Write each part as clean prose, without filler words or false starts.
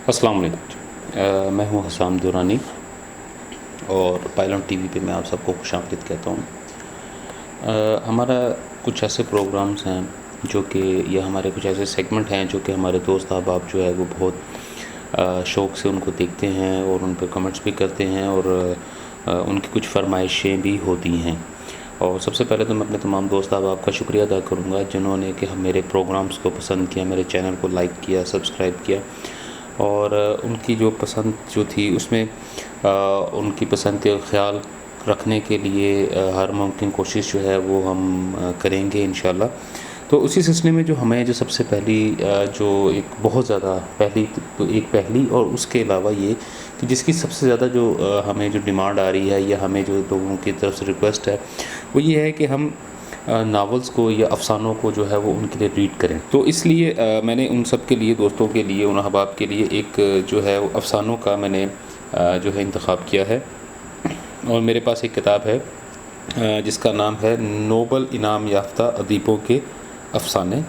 السلام علیکم میں ہوں حسام دورانی اور پائلن ٹی وی پہ میں آپ سب کو خوش آمدید کہتا ہوں. ہمارا کچھ ایسے پروگرامز ہیں جو کہ یا ہمارے کچھ ایسے سیگمنٹ ہیں جو کہ ہمارے دوست احباب جو ہے وہ بہت شوق سے ان کو دیکھتے ہیں اور ان پہ کمنٹس بھی کرتے ہیں اور ان کی کچھ فرمائشیں بھی ہوتی ہیں. اور سب سے پہلے تو میں اپنے تمام دوست احباب کا شکریہ ادا کروں گا جنہوں نے کہ ہم میرے پروگرامز کو پسند کیا، میرے چینل کو لائک کیا، سبسکرائب کیا اور ان کی جو پسند جو تھی اس میں ان کی پسند کا خیال رکھنے کے لیے ہر ممکن کوشش جو ہے وہ ہم کریں گے انشاءاللہ. تو اسی سلسلے میں جو ہمیں جو سب سے پہلی جو ایک بہت زیادہ پہلی اور اس کے علاوہ یہ کہ جس کی سب سے زیادہ جو ہمیں جو ڈیمانڈ آ رہی ہے یا ہمیں جو لوگوں کی طرف سے ریکویسٹ ہے وہ یہ ہے کہ ہم ناولز کو یا افسانوں کو جو ہے وہ ان کے لیے ریڈ کریں. تو اس لیے میں نے ان سب کے لیے، دوستوں کے لیے، ان احباب کے لیے ایک جو ہے وہ افسانوں کا میں نے جو ہے انتخاب کیا ہے. اور میرے پاس ایک کتاب ہے جس کا نام ہے نوبل انعام یافتہ ادیبوں کے افسانے،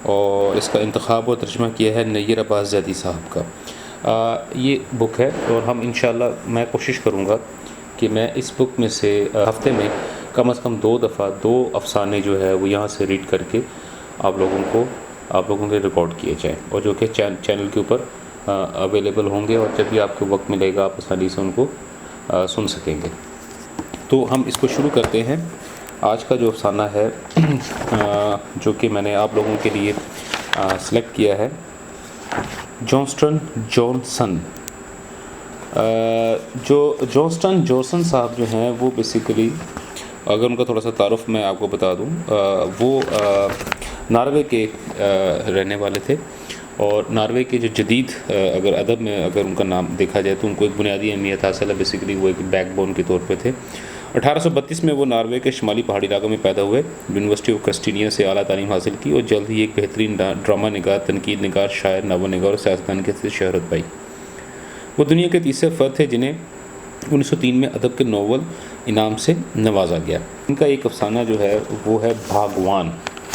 اور اس کا انتخاب و ترجمہ کیا ہے نیر عباس زیدی صاحب کا. یہ بک ہے اور ہم انشاءاللہ میں کوشش کروں گا کہ میں اس بک میں سے ہفتے میں کم از کم 2 دفعہ 2 افسانے جو ہے وہ یہاں سے ریڈ کر کے آپ لوگوں کے ریکارڈ کیے جائیں اور جو کہ چینل کے اوپر اویلیبل ہوں گے، اور جب بھی آپ کو وقت ملے گا آپ آسانی سے ان کو سن سکیں گے. تو ہم اس کو شروع کرتے ہیں. آج کا جو افسانہ ہے جو کہ میں نے آپ لوگوں کے لیے سلیکٹ کیا ہے، جانسٹن جانسن. جو جانسٹن جانسن صاحب جو ہیں وہ بیسیکلی، اگر ان کا تھوڑا سا تعارف میں آپ کو بتا دوں، وہ ناروے کے رہنے والے تھے. اور ناروے کے جو جدید اگر ادب میں اگر ان کا نام دیکھا جائے تو ان کو ایک بنیادی اہمیت حاصل ہے. بیسیکلی وہ ایک بیک بون کے طور پہ تھے. 1832 میں وہ ناروے کے شمالی پہاڑی علاقوں میں پیدا ہوئے. یونیورسٹی آف کرسٹینیا سے اعلیٰ تعلیم حاصل کی اور جلد ہی ایک بہترین ڈرامہ نگار، تنقید نگار، شاعر، ناول نگار اور سیاستدان کے سے شہرت پائی. وہ دنیا کے تیسرے فرد تھے جنہیں 1903 میں ادب کے نوبل انعام سے نوازا گیا. ان کا ایک افسانہ جو ہے وہ ہے بھاگوان.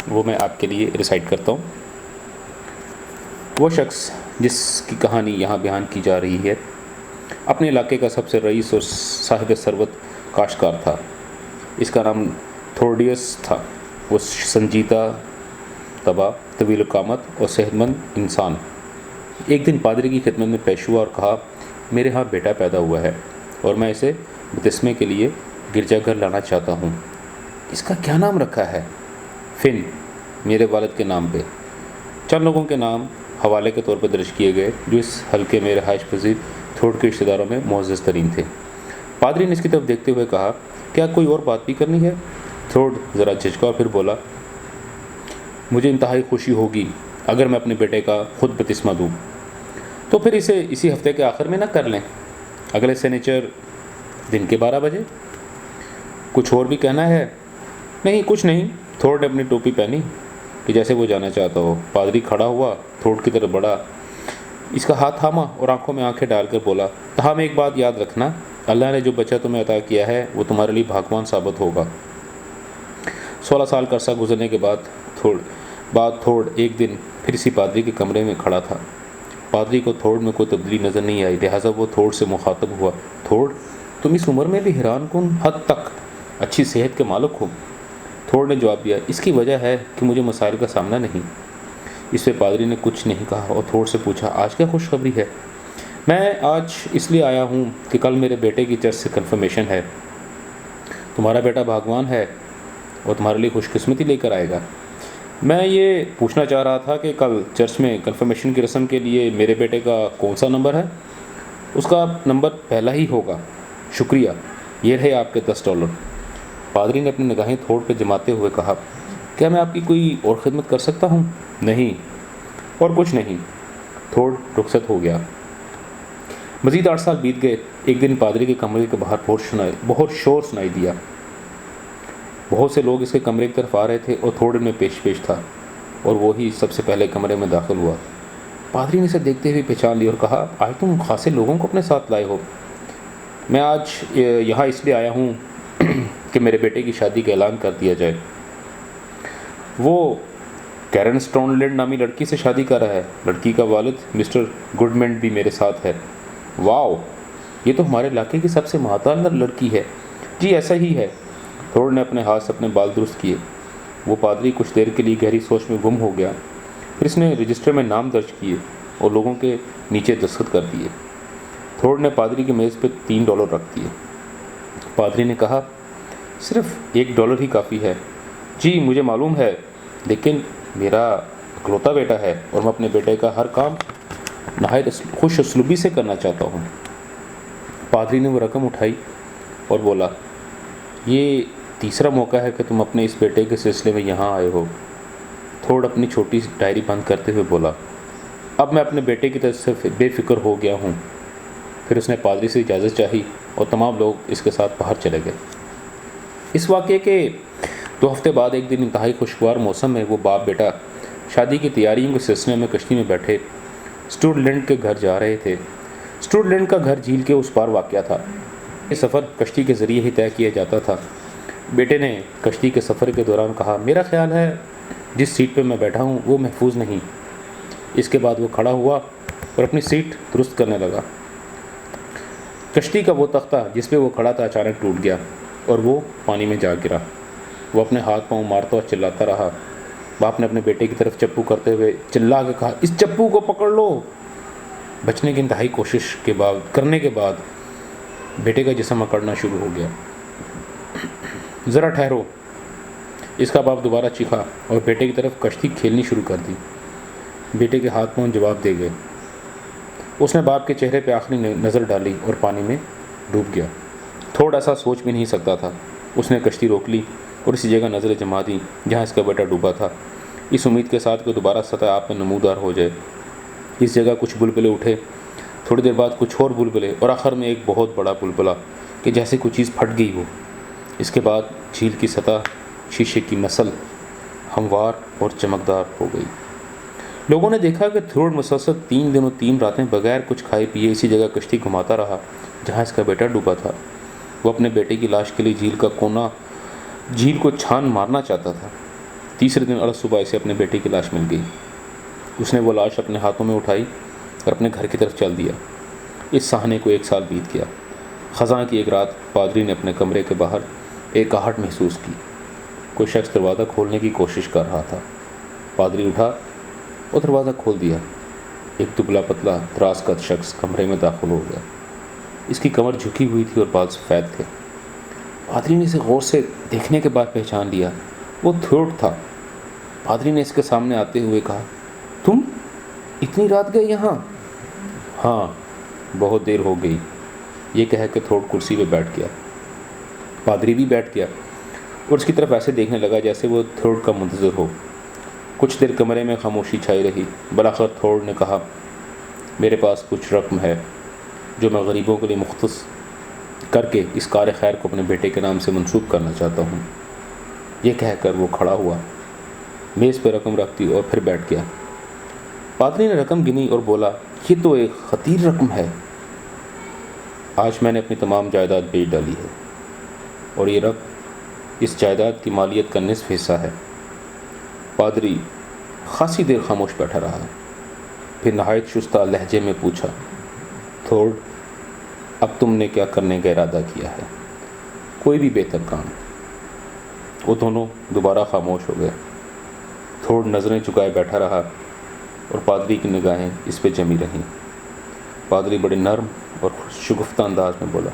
وہ میں آپ کے لیے ریسائٹ کرتا ہوں. وہ شخص جس کی کہانی یہاں بیان کی جا رہی ہے اپنے علاقے کا سب سے رئیس اور صاحب ثروت کاشتکار تھا. اس کا نام تھورڈیس تھا. وہ سنجیدہ طبع، طویل القامت اور صحت مند انسان ایک دن پادری کی خدمت میں پیش ہوا اور کہا، میرے ہاں بیٹا پیدا ہوا ہے اور میں اسے بپتسمے کے لیے گرجا گھر لانا چاہتا ہوں. اس کا کیا نام رکھا ہے؟ فن، میرے والد کے نام پہ. چند لوگوں کے نام حوالے کے طور پر درج کیے گئے جو اس حلقے میں رہائش پذیر تھروڈ کے رشتہ داروں میں معزز ترین تھے. پادری نے اس کی طرف دیکھتے ہوئے کہا، کیا کوئی اور بات بھی کرنی ہے؟ تھروڈ ذرا جھجکا اور پھر بولا، مجھے انتہائی خوشی ہوگی اگر میں اپنے بیٹے کا خود بپتسمہ دوں. تو پھر اسے اسی ہفتے کے آخر میں نہ کر لیں، اگلے سنیچر دن کے 12 بجے. کچھ اور بھی کہنا ہے؟ نہیں، کچھ نہیں. تھروڈ نے اپنی ٹوپی پہنی کہ جیسے وہ جانا چاہتا ہو. پادری کھڑا ہوا، تھروڈ کی طرف بڑھا، اس کا ہاتھ تھاما اور آنکھوں میں آنکھیں ڈال کر بولا، تاہم ایک بات یاد رکھنا، اللہ نے جو بچہ تمہیں عطا کیا ہے وہ تمہارے لیے بھاگوان ثابت ہوگا. 16 سال کا عرصہ گزرنے کے بعد تھروڈ ایک دن پھر اسی پادری کے کمرے میں کھڑا تھا. پادری کو تھروڈ میں کوئی تبدیلی نظر نہیں آئی، لہٰذا وہ تھروڈ سے مخاطب ہوا، تھروڈ، تم اس عمر میں بھی حیران کن حد تک اچھی صحت کے مالک ہو. تھروڈ نے جواب دیا، اس کی وجہ ہے کہ مجھے مسائل کا سامنا نہیں. اس پہ پادری نے کچھ نہیں کہا اور تھروڈ سے پوچھا، آج کیا خوشخبری ہے؟ میں آج اس لیے آیا ہوں کہ کل میرے بیٹے کی چرچ سے کنفرمیشن ہے. تمہارا بیٹا بھاگوان ہے اور تمہارے لیے خوش قسمتی لے کر آئے گا. میں یہ پوچھنا چاہ رہا تھا کہ کل چرچ میں کنفرمیشن کی رسم کے لیے میرے بیٹے کا کون سا نمبر ہے؟ اس کا نمبر پہلا ہی ہوگا. شکریہ، یہ رہے آپ کے $10. پادری نے اپنی نگاہیں تھروڈ پہ جماتے ہوئے کہا، کیا میں آپ کی کوئی اور خدمت کر سکتا ہوں؟ نہیں، اور کچھ نہیں. تھروڈ رخصت ہو گیا. مزید 8 سال بیت گئے. ایک دن پادری کے کمرے کے باہر بہت شور سنائی دیا. بہت سے لوگ اس کے کمرے کی طرف آ رہے تھے اور تھروڈ میں پیش تھا اور وہی سب سے پہلے کمرے میں داخل ہوا. پادری نے اسے دیکھتے ہوئے پہچان لی اور کہا، آج تم خاصے لوگوں کو اپنے ساتھ لائے ہو. میں آج یہاں اس لیے آیا ہوں کہ میرے بیٹے کی شادی کا اعلان کر دیا جائے. وہ کیرن اسٹون لینڈ نامی لڑکی سے شادی کر رہا ہے. لڑکی کا والد مسٹر گڈمن بھی میرے ساتھ ہے. واو, یہ تو ہمارے علاقے کی سب سے مالدار لڑکی ہے. جی ایسا ہی ہے. تھوڑ نے اپنے ہاتھ سے اپنے بال درست کیے. وہ پادری کچھ دیر کے لیے گہری سوچ میں گم ہو گیا. پھر اس نے رجسٹر میں نام درج کیے اور لوگوں کے نیچے دستخط کر دیے. تھوڑ نے پادری کی میز پہ $3 رکھ دیے. پادری نے کہا, صرف $1 ہی کافی ہے. جی مجھے معلوم ہے, لیکن میرا اکلوتا بیٹا ہے اور میں اپنے بیٹے کا ہر کام نہایت خوش اسلوبی سے کرنا چاہتا ہوں. پادری نے وہ رقم اٹھائی اور بولا, یہ تیسرا موقع ہے کہ تم اپنے اس بیٹے کے سلسلے میں یہاں آئے ہو. تھوڑ اپنی چھوٹی ڈائری بند کرتے ہوئے بولا, اب میں اپنے بیٹے کی طرف سے بے فکر ہو گیا ہوں. پھر اس نے پادری سے اجازت چاہی اور تمام لوگ اس کے ساتھ باہر چلے گئے. اس واقعے کے 2 ہفتے بعد ایک دن انتہائی خوشگوار موسم میں وہ باپ بیٹا شادی کی تیاریوں کے سلسلے میں کشتی میں بیٹھے اسٹوڈ لینڈ کے گھر جا رہے تھے. اسٹوڈ لینڈ کا گھر جھیل کے اس پار واقع تھا. یہ سفر کشتی کے ذریعے ہی طے کیا جاتا تھا. بیٹے نے کشتی کے سفر کے دوران کہا, میرا خیال ہے جس سیٹ پہ میں بیٹھا ہوں وہ محفوظ نہیں. اس کے بعد وہ کھڑا ہوا اور اپنی سیٹ درست کرنے لگا. کشتی کا وہ تختہ جس پہ وہ کھڑا تھا اچانک ٹوٹ گیا اور وہ پانی میں جا گرا. وہ اپنے ہاتھ پاؤں مارتا اور چلاتا رہا. باپ نے اپنے بیٹے کی طرف چپو کرتے ہوئے چلا کے کہا, اس چپو کو پکڑ لو. بچنے کی انتہائی کوشش کرنے کے بعد بیٹے کا جسم اکڑنا شروع ہو گیا. ذرا ٹھہرو, اس کا باپ دوبارہ چیخا اور بیٹے کی طرف کشتی کھیلنی شروع کر دی. بیٹے کے ہاتھ پاؤں جواب دے گئے. اس نے باپ کے چہرے پہ آخری نظر ڈالی اور پانی میں ڈوب گیا. تھوڑا سا سوچ بھی نہیں سکتا تھا. اس نے کشتی روک لی اور اسی جگہ نظریں جما دیں جہاں اس کا بیٹا ڈوبا تھا, اس امید کے ساتھ کہ دوبارہ سطح آپ میں نمودار ہو جائے. اس جگہ کچھ بلبلے اٹھے, تھوڑی دیر بعد کچھ اور بلبلے, اور آخر میں ایک بہت بڑا بلبلا کہ جیسے کوئی چیز پھٹ گئی ہو. اس کے بعد جھیل کی سطح شیشے کی مثل ہموار اور چمکدار ہو گئی. لوگوں نے دیکھا کہ تھوڑ مسلسل 3 دن و 3 راتیں بغیر کچھ کھائے پیے اسی جگہ کشتی گھماتا رہا جہاں اس کا بیٹا ڈوبا تھا. وہ اپنے بیٹے کی لاش کے لیے جھیل کو چھان مارنا چاہتا تھا. تیسرے دن عرض صبح اسے اپنے بیٹے کی لاش مل گئی. اس نے وہ لاش اپنے ہاتھوں میں اٹھائی اور اپنے گھر کی طرف چل دیا. اس صحنے کو 1 سال بیت گیا. خزاں کی ایک رات پادری نے اپنے کمرے کے باہر ایک آہٹ محسوس کی. کوئی شخص دروازہ کھولنے کی کوشش کر رہا تھا. پادری اٹھا اور دروازہ کھول دیا. ایک دبلا پتلا دراز قد شخص کمرے میں داخل ہو گیا. اس کی کمر جھکی ہوئی تھی اور بال سفید تھے. پادری نے اسے غور سے دیکھنے کے بعد پہچان لیا. وہ تھوڑ تھا. پادری نے اس کے سامنے آتے ہوئے کہا, تم اتنی رات گئے یہاں؟ ہاں, بہت دیر ہو گئی. یہ کہہ کے تھوڑ کرسی پہ بیٹھ گیا. پادری بھی بیٹھ گیا اور اس کی طرف ایسے دیکھنے لگا جیسے وہ تھوڑ کا منتظر ہو. کچھ دیر کمرے میں خاموشی چھائی رہی. بالآخر تھوڑ نے کہا, میرے پاس کچھ رقم ہے جو میں غریبوں کے لیے مختص کر کے اس کار خیر کو اپنے بیٹے کے نام سے منسوب کرنا چاہتا ہوں. یہ کہہ کر وہ کھڑا ہوا, میز پہ رقم رکھ دی اور پھر بیٹھ گیا. پادری نے رقم گنی اور بولا, یہ تو ایک خطیر رقم ہے. آج میں نے اپنی تمام جائیداد بیچ ڈالی ہے اور یہ رقم اس جائیداد کی مالیت کا نصف حصہ ہے. پادری خاصی دیر خاموش بیٹھا رہا. پھر نہایت شستہ لہجے میں پوچھا, تھوڑ, اب تم نے کیا کرنے کا ارادہ کیا ہے؟ کوئی بھی بہتر کام. وہ دونوں دوبارہ خاموش ہو گئے. تھوڑ نظریں چکائے بیٹھا رہا اور پادری کی نگاہیں اس پہ جمی رہیں. پادری بڑے نرم اور شگفتہ انداز میں بولا,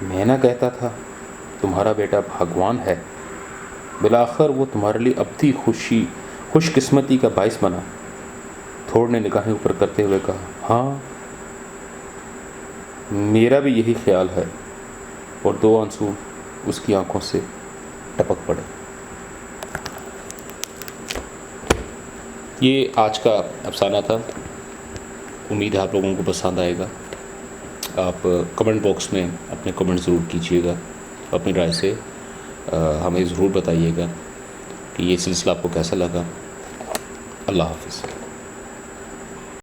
میں نہ کہتا تھا تمہارا بیٹا بھگوان ہے. بالآخر وہ تمہارے لیے ابدی خوش قسمتی کا باعث بنا. تھوڑ نے نگاہیں اوپر کرتے ہوئے کہا, ہاں, میرا بھی یہی خیال ہے. اور 2 آنسو اس کی آنکھوں سے ٹپک پڑے. یہ آج کا افسانہ تھا. امید ہے آپ لوگوں کو پسند آئے گا. آپ کمنٹ باکس میں اپنے کمنٹ ضرور کیجیے گا. اپنی رائے سے ہمیں ضرور بتائیے گا کہ یہ سلسلہ آپ کو کیسا لگا. اللہ حافظ.